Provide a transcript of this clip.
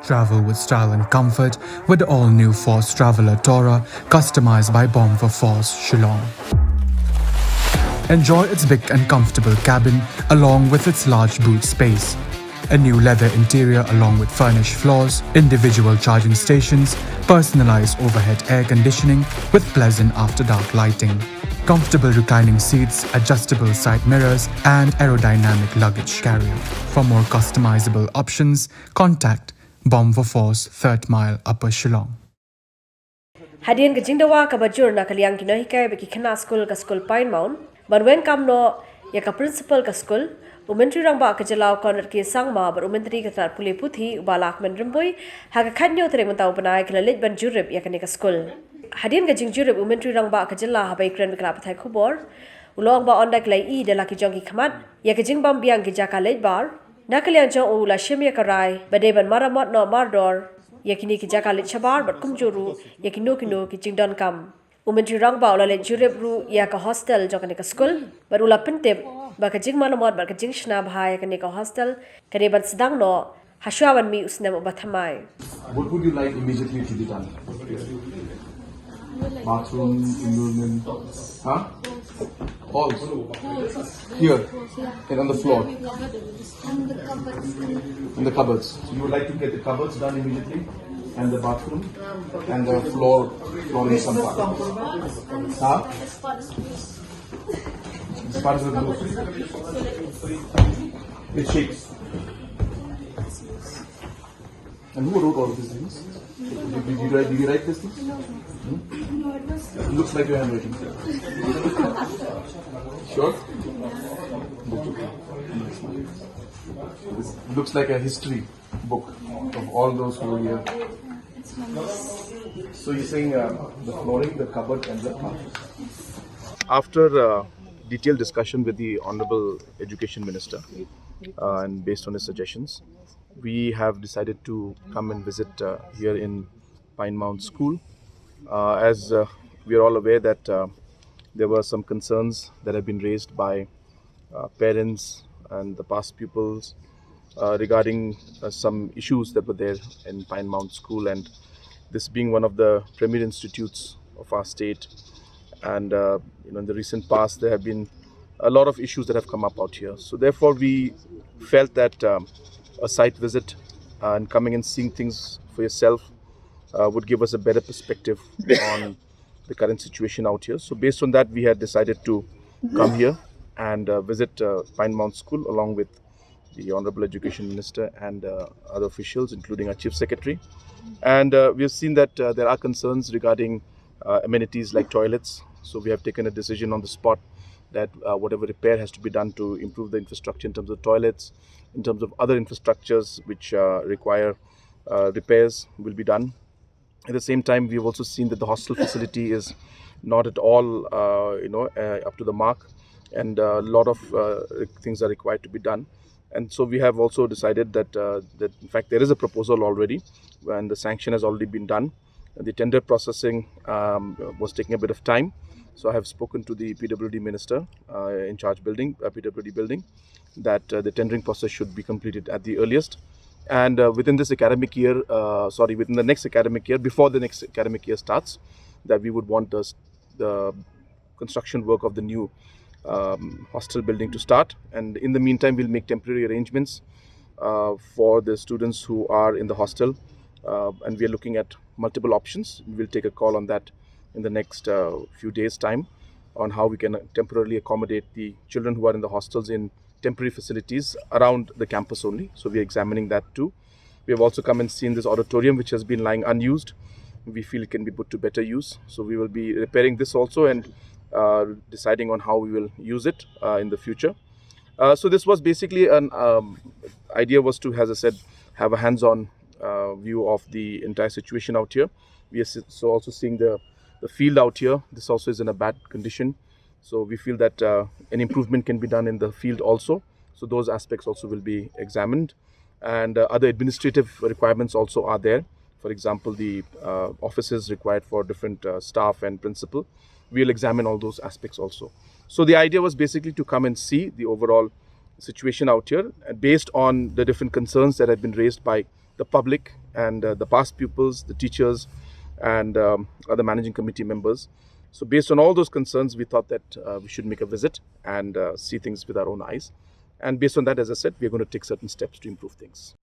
Travel with style and comfort with the all-new Force Traveler Tourer, customized by Bomb for Force, Shillong. Enjoy its big and comfortable cabin along with its large boot space. A new leather interior along with furnished floors, individual charging stations, personalized overhead air conditioning with pleasant after-dark lighting, comfortable reclining seats, adjustable side mirrors, and aerodynamic luggage carrier. For more customizable options, contact Bomb for Force, 3rd Mile, Upper Shillong. Hadien Jingduna ka bajur na kaliang kinahikai bagi kena skul ka skul Pine Mount. Banwen kamno ya ka principal ka skul. Myntri Rangbah ka jalau corner ki sangma bar Myntri ka tar puli puthi ubalak menrembui haga khanyo tere mentau panai kala Leit Jurip ya kani ka skul. Hadien ka Jingujor Myntri Rangbah ka jala habai kren bikla pathai khubor. Ulong ba ondak lai I de laki jong ki khamat ya ka jingbam biang ki jaka Leit bar. Nakalian jong ula shimya karai badeban maramot no mardor yakini ki jaka Leit chabar bat kumjuru yakino kino ki Jingdon kam. Myntri Rangbah ula Leit Jurip ru ya ka hostel jong kani ka skul bar ula pentip ba ka jing malamot bar ka jing shna bhai kani ka hostel kani ban sedang no hasyawan mi usnam ubathamai. What would you like immediately to be done? Bathroom, enrollment, huh? Halls. Here, and on the floor. And the cupboards. So you would like to get the cupboards done immediately, and the bathroom, and the flooring some part. Huh? As part of the roof. It shakes. And who wrote all of these things? Did you write these things? It looks like your handwriting. Sure? This looks like a history book of all those who were here. So you're saying the flooring, the cupboard, and the bathroom. After detailed discussion with the Honorable Education Minister and based on his suggestions, we have decided to come and visit here in Pine Mount School. As we are all aware that there were some concerns that have been raised by parents and the past pupils regarding some issues that were there in Pine Mount School, and this being one of the premier institutes of our state, and in the recent past there have been a lot of issues that have come up out here. So therefore we felt that a site visit and coming and seeing things for yourself would give us a better perspective on the current situation out here. So based on that, we had decided to come here and visit Pine Mount School along with the Honorable Education Minister and other officials, including our Chief Secretary. And we have seen that there are concerns regarding amenities like toilets. So we have taken a decision on the spot that whatever repair has to be done to improve the infrastructure in terms of toilets, in terms of other infrastructures which require repairs will be done. At the same time, we have also seen that the hostel facility is not at all up to the mark, and a lot of things are required to be done. And so we have also decided that that in fact there is a proposal already, and the sanction has already been done. The tender processing was taking a bit of time. So I have spoken to the PWD minister in charge building, PWD building, that the tendering process should be completed at the earliest. And within this academic year, within the next academic year, before the next academic year starts, that we would want the construction work of the new hostel building to start. And in the meantime, we'll make temporary arrangements for the students who are in the hostel. And we are looking at multiple options. We'll take a call on that in the next few days' time on how we can temporarily accommodate the children who are in the hostels in temporary facilities around the campus only. So we are examining that too. We have also come and seen this auditorium which has been lying unused. We feel it can be put to better use. So we will be repairing this also and deciding on how we will use it in the future. So this was basically an idea was to, as I said, have a hands-on view of the entire situation out here. We are so also seeing the field out here. This also is in a bad condition. So we feel that an improvement can be done in the field also. So those aspects also will be examined. And other administrative requirements also are there. For example, the offices required for different staff and principal. We'll examine all those aspects also. So the idea was basically to come and see the overall situation out here, and based on the different concerns that have been raised by the public and the past pupils, the teachers, and other managing committee members. So based on all those concerns, we thought that we should make a visit and see things with our own eyes. And based on that, as I said, we are going to take certain steps to improve things.